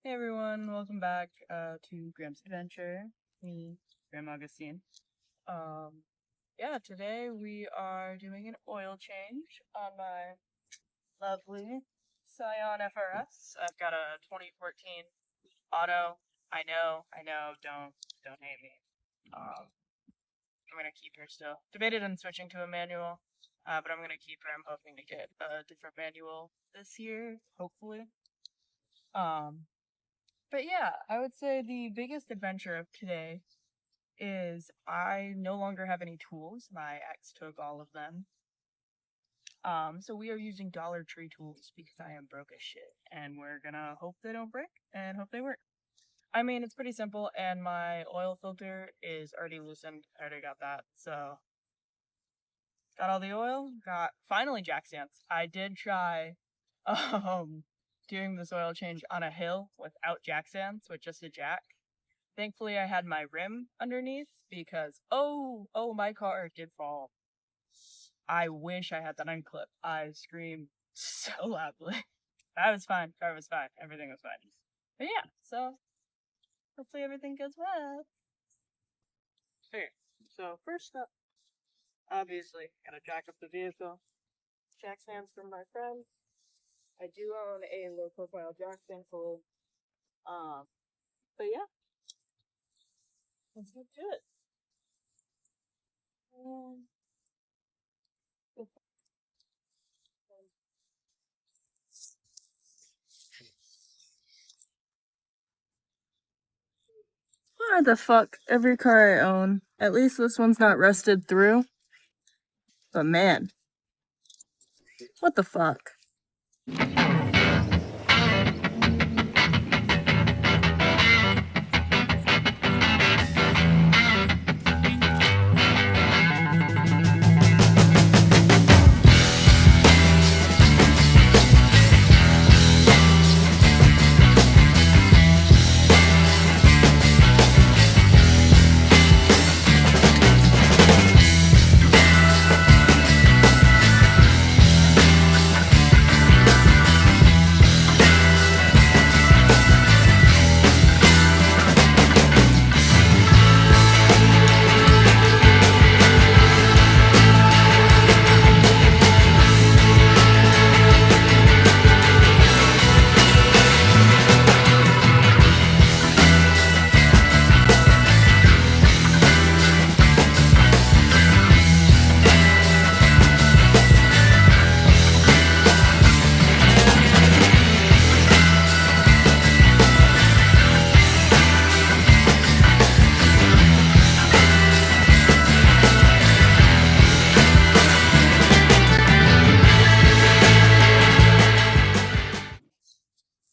Hey everyone, welcome back to Graham's Adventure. Me, Graham Augustine. Yeah, today we are doing an oil change on my lovely Scion FRS. I've got a 2014 auto. I know, don't hate me. I'm gonna keep her still. Debated on switching to a manual, but I'm gonna keep her. I'm hoping to get a different manual this year, hopefully. Um, But yeah, I would say the biggest adventure of today is I no longer have any tools. My ex took all of them. So we are using Dollar Tree tools because I am broke as shit. And we're gonna hope they don't break and hope they work. I mean, it's pretty simple, and my oil filter is already loosened. I already got that. So, got all the oil, got finally jack stands. I did try um doing this oil change on a hill without jack stands, with just a jack. Thankfully, I had my rim underneath because my car did fall. I wish I had that unclipped. I screamed so loudly. That was fine. Car was fine. Everything was fine. But yeah, so hopefully everything goes well. Okay, so first up, obviously, gotta jack up the vehicle. Jack stands from my friend. I do own a low profile jack, thankfully. Um, but yeah, let's get to it. Um, Why the fuck? Every car I own, at least this one's not rusted through. But man, what the fuck?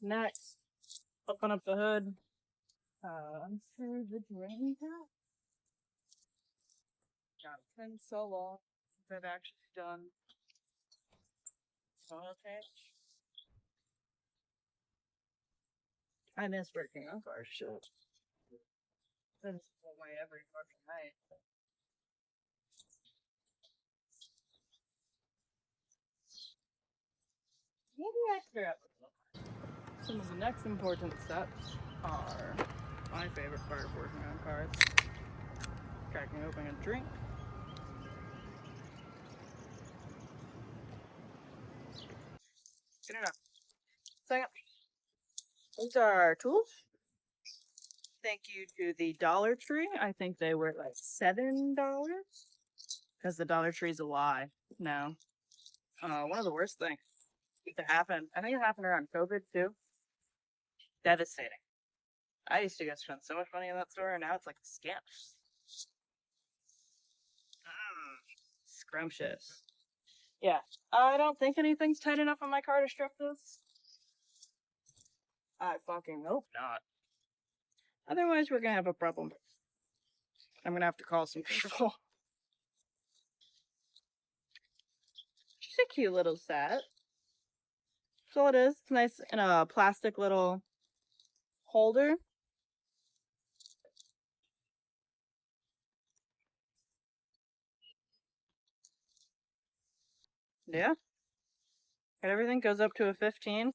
Next, open up the hood. Unscrew the drain cap. God, it's been so long since I've actually done oil change. I miss working on cars, shit. This is my every fucking night. Maybe I forgot. Some of the next important steps are my favorite part of working on cars. Cracking open a drink. Good enough. Second, these are our tools. Thank you to the Dollar Tree. I think they were like $7. Because the Dollar Tree's a lie. No. One of the worst things to happen. I think it happened around COVID too. Devastating. I used to go spend so much money in that store, and now it's like a scam. Scrumptious. Yeah. I don't think anything's tight enough on my car to strip this. I fucking hope not. Otherwise, we're gonna have a problem. I'm gonna have to call some people. She's a cute little set. That's all it is. It's nice in a plastic little holder. Yeah. And everything goes up to a 15.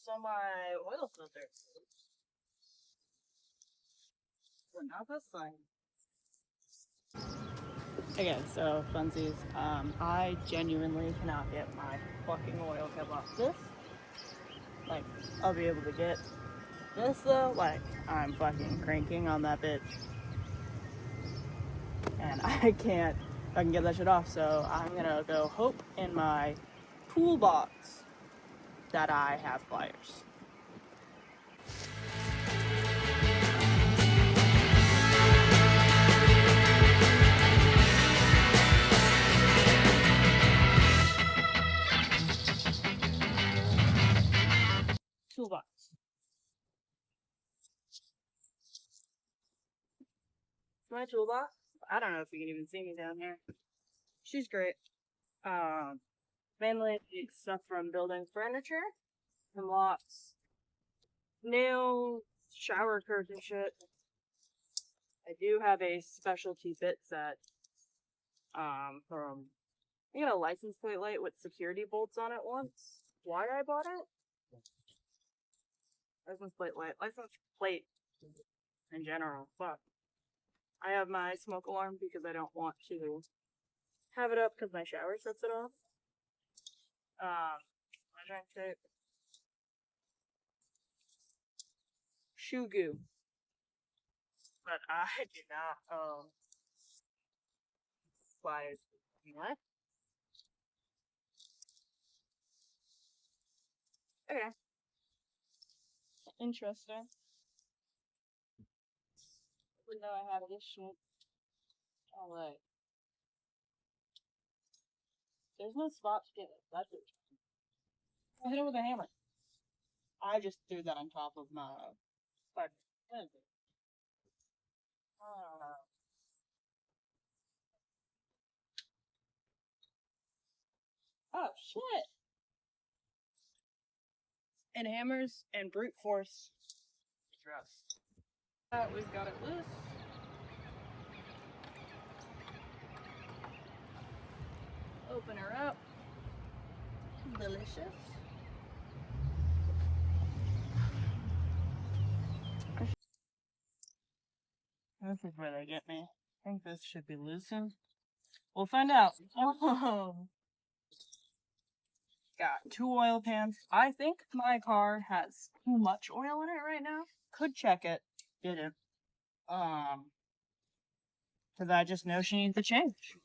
also my oil filter. But not this thing. Okay, so funsies, I genuinely cannot get my fucking oil cap off this. Like, I'll be able to get this though, like, I'm fucking cranking on that bitch. And I can get that shit off, so I'm gonna go hope in my toolbox that I have pliers. Toolbox. My toolbox. I don't know if you can even see me down here. She's great. Mainly stuff from building furniture, and locks, nails, shower curtain shit. I do have a specialty bit set. From I got a license plate light with security bolts on it once. Why I bought it? License plate light. License plate in general. Fuck. I have my smoke alarm because I don't want to have it up because my shower sets it off. Measuring tape. Shoe goo. But I do not own pliers. What? Okay. Interesting. Even though I have this shit. Alright. There's no spot to get it. That's it. I hit it with a hammer. I just threw that on top of my but what is it? I don't know. Oh shit. And hammers and brute force. Trust. We've got it loose. Open her up. Delicious. This is where they get me. I think this should be loosened. We'll find out. Oh. Got 2 oil pans. I think my car has too much oil in it right now. Could check it. Didn't. Cause I just know she needs a change.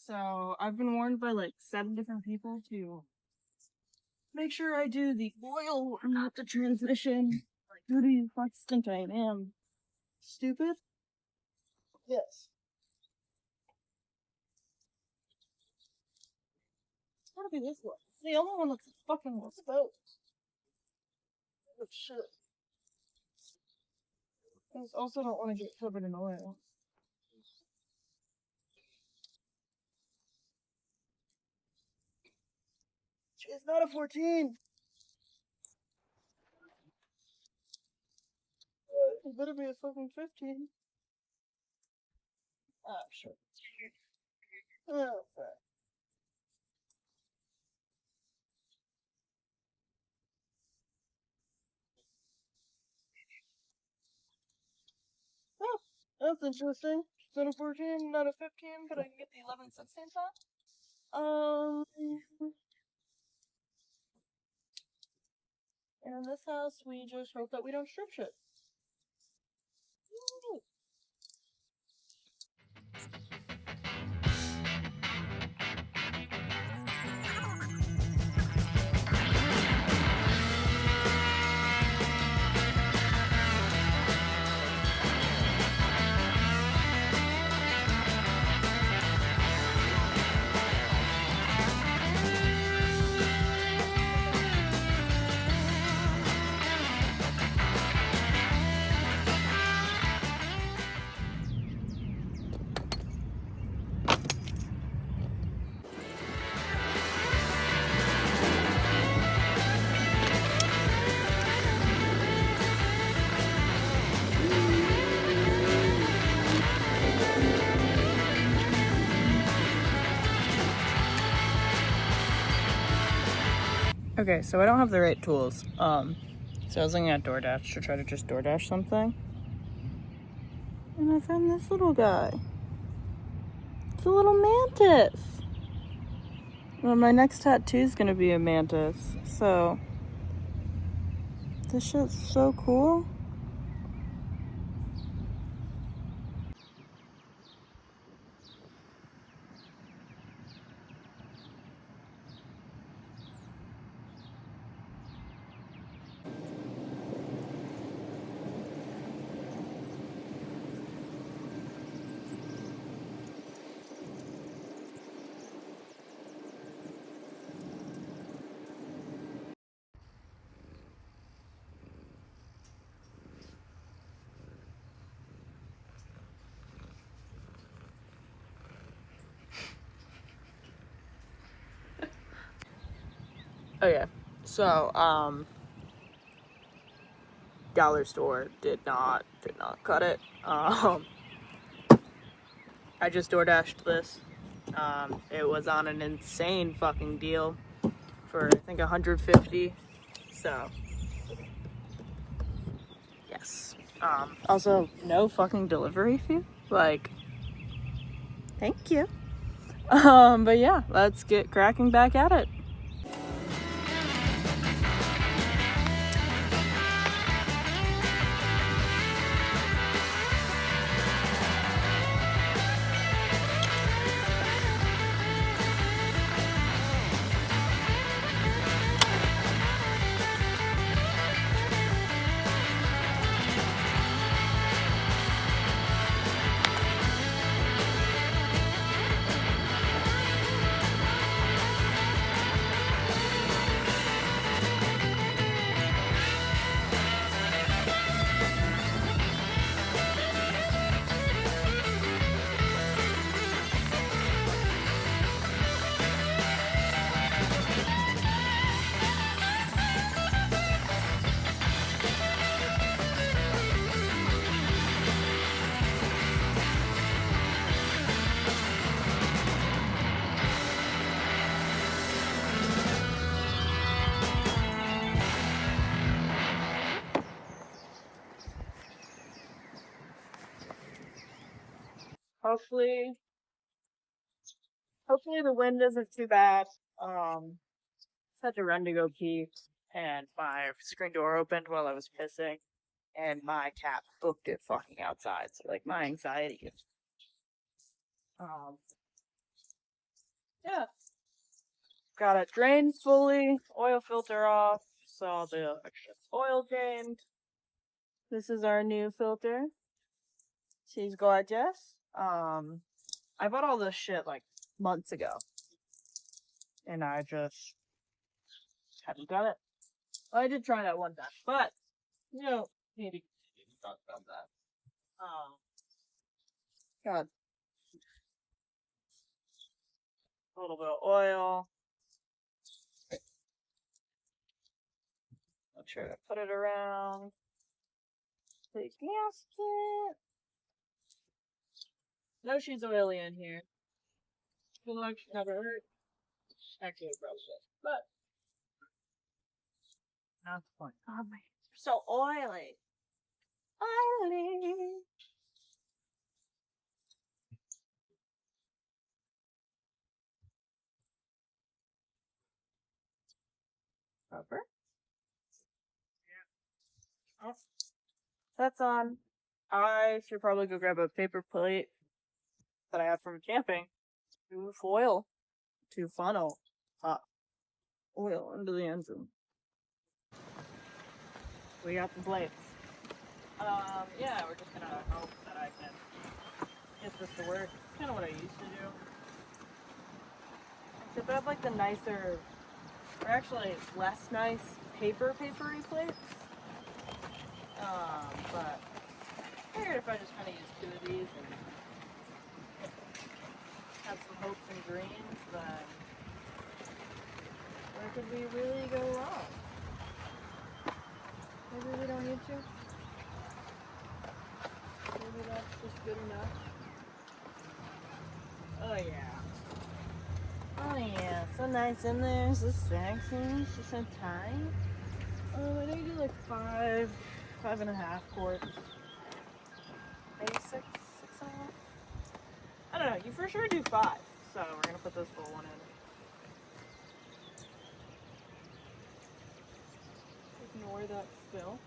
So I've been warned by like 7 different people to make sure I do the oil and not the transmission. Like, who do you fuck think I am? Stupid? Yes. It's gotta be this one. It's the only one that's fucking exposed. Oh shit. I also don't want to get covered in oil. It's not a 14. It better be a fucking 15. Ah, sure. Oh, fuck. Oh, that's interesting. It's not a 14, not a 15, but I can get the 11/16 shot. And in this house, we just hope that we don't strip shit. Woo! Okay, so I don't have the right tools. So I was looking at DoorDash to try to just DoorDash something. And I found this little guy. It's a little mantis. Well, my next tattoo is gonna be a mantis. So this shit's so cool. Okay, so dollar store did not cut it. I just DoorDashed this. It was on an insane fucking deal for I think 150. So yes. Also no fucking delivery fee. Like, thank you. But yeah, let's get cracking back at it. Hopefully the wind isn't too bad. Just had to run to go pee, and my screen door opened while I was pissing, and my cat booked it fucking outside. So like my anxiety is, yeah, got it drained fully, oil filter off, saw the oil drained. This is our new filter. She's gorgeous. I bought all this shit like months ago, and I just hadn't done it. Well, I did try that one time, but you know, need to talk about that. God, a little bit of oil. Make sure to put it around the gasket. No, she's oily in here. Good luck, she never hurt. Actually, it probably does, but not the point. Oh my, you're so oily. Oily. Rubber. Yeah. Oh, that's on. I should probably go grab a paper plate that I have from camping to foil to funnel hot oil into the engine. We got some plates. Yeah, we're just gonna hope that I can get this to work. It's kind of what I used to do. Except I have like the nicer, or actually less nice papery plates. But I figured if I just kind of use two of these and have some hopes and dreams, then where could we really go wrong? Maybe we don't need to. Maybe that's just good enough. Oh yeah. Oh yeah, so nice in there, so sexy, she's so tight. I think you do like 5.5 quarts. Maybe 6.5? I don't know, you for sure do 5. So we're gonna put this full one in. Ignore that spill.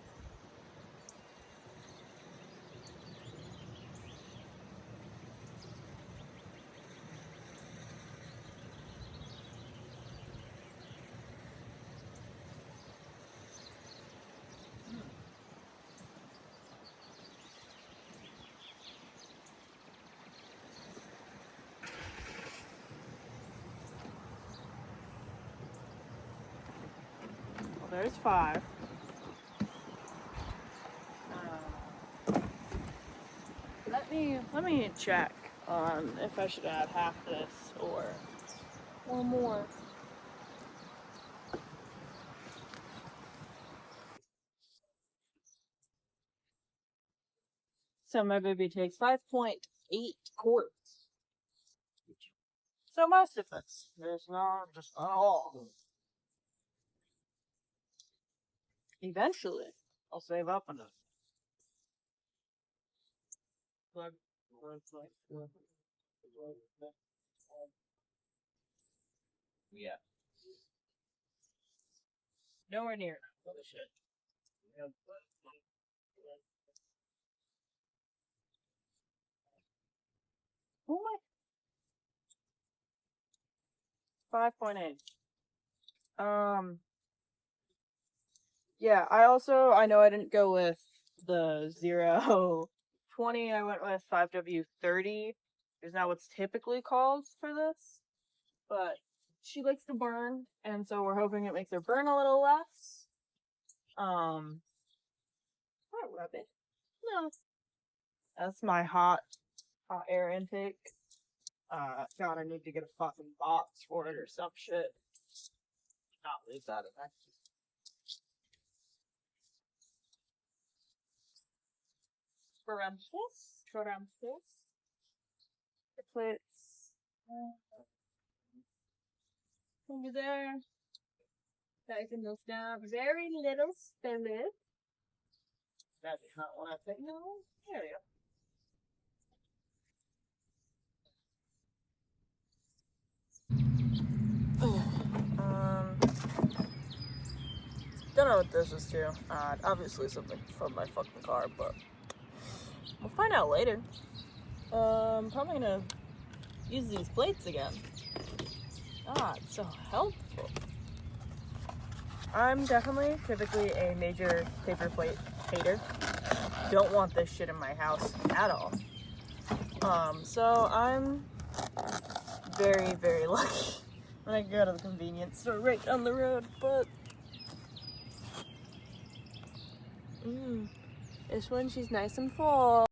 Well, there's 5. Let me check on if I should add half this or more. So my baby takes 5.8 quarts. So most of this. There's not just not all. Eventually, I'll save up enough. Yeah. Nowhere near. Holy shit. Oh my. 5.8. Yeah, I know I didn't go with the 0.20, I went with 5W30. Is not what's typically called for this, but she likes to burn, and so we're hoping it makes her burn a little less. Not rub it. No. That's my hot air intake. God, I need to get a fucking box for it or some shit. Not leave that in there. Parenthesis. The plates. Over there. Taking those down. Very little spillage. That's not what I think. No, there you go. Don't know what this is to. Obviously something from my fucking car, but we'll find out later. Probably gonna use these plates again. It's so helpful. I'm definitely typically a major paper plate hater. Don't want this shit in my house at all. So I'm very, very lucky when I go to the convenience store right down the road, but this one, she's nice and full.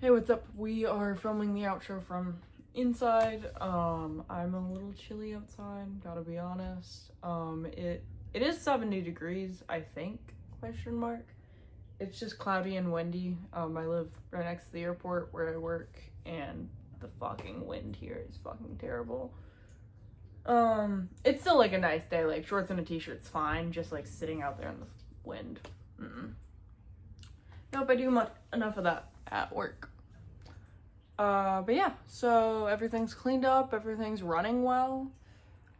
Hey, what's up? We are filming the outro from inside. I'm a little chilly outside, gotta be honest. It is 70 degrees, I think, question mark. It's just cloudy and windy. I live right next to the airport where I work, and the fucking wind here is fucking terrible. It's still like a nice day, like shorts and a t-shirt's fine, just like sitting out there in the wind. Nope, I do enough of that at work. But yeah, so everything's cleaned up, everything's running well.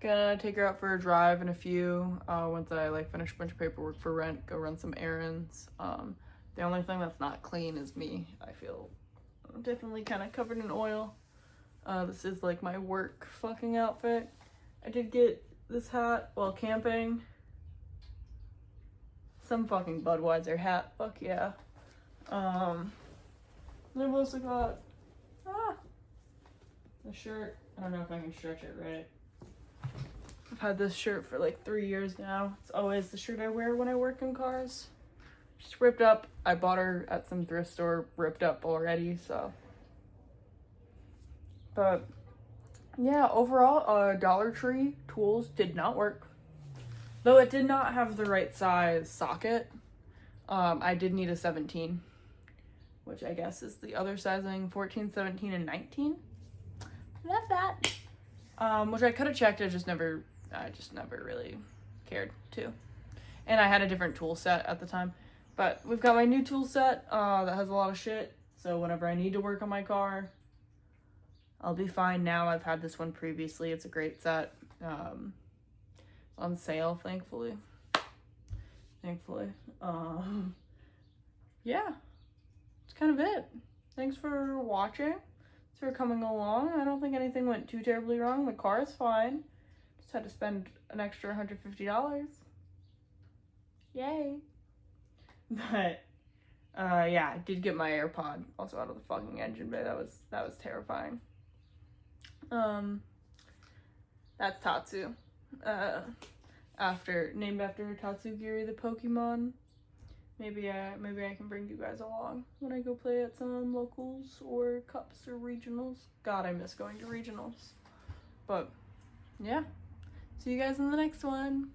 Gonna take her out for a drive in a few, once I like finish a bunch of paperwork for rent, go run some errands. The only thing that's not clean is me. I feel definitely kind of covered in oil. This is like my work fucking outfit. I did get this hat while camping. Some fucking Budweiser hat, fuck yeah. I've also got the shirt. I don't know if I can stretch it right. I've had this shirt for like 3 years now. It's always the shirt I wear when I work in cars. Just ripped up. I bought her at some thrift store, ripped up already, so. But yeah, overall, Dollar Tree tools did not work. Though it did not have the right size socket. I did need a 17, which I guess is the other sizing, 14, 17, and 19. Not that. Which I could have checked, I just never really cared to. And I had a different tool set at the time. But we've got my new tool set that has a lot of shit. So whenever I need to work on my car, I'll be fine now. I've had this one previously. It's a great set. It's on sale, thankfully. Yeah, that's kind of it. Thanks for watching. Thanks for coming along. I don't think anything went too terribly wrong. The car is fine. Just had to spend an extra $150. Yay. But yeah, I did get my AirPod also out of the fucking engine bay. That was terrifying. That's Tatsu. Named after Tatsugiri the Pokemon. Maybe I can bring you guys along when I go play at some locals or cups or regionals. God, I miss going to regionals. But yeah, see you guys in the next one.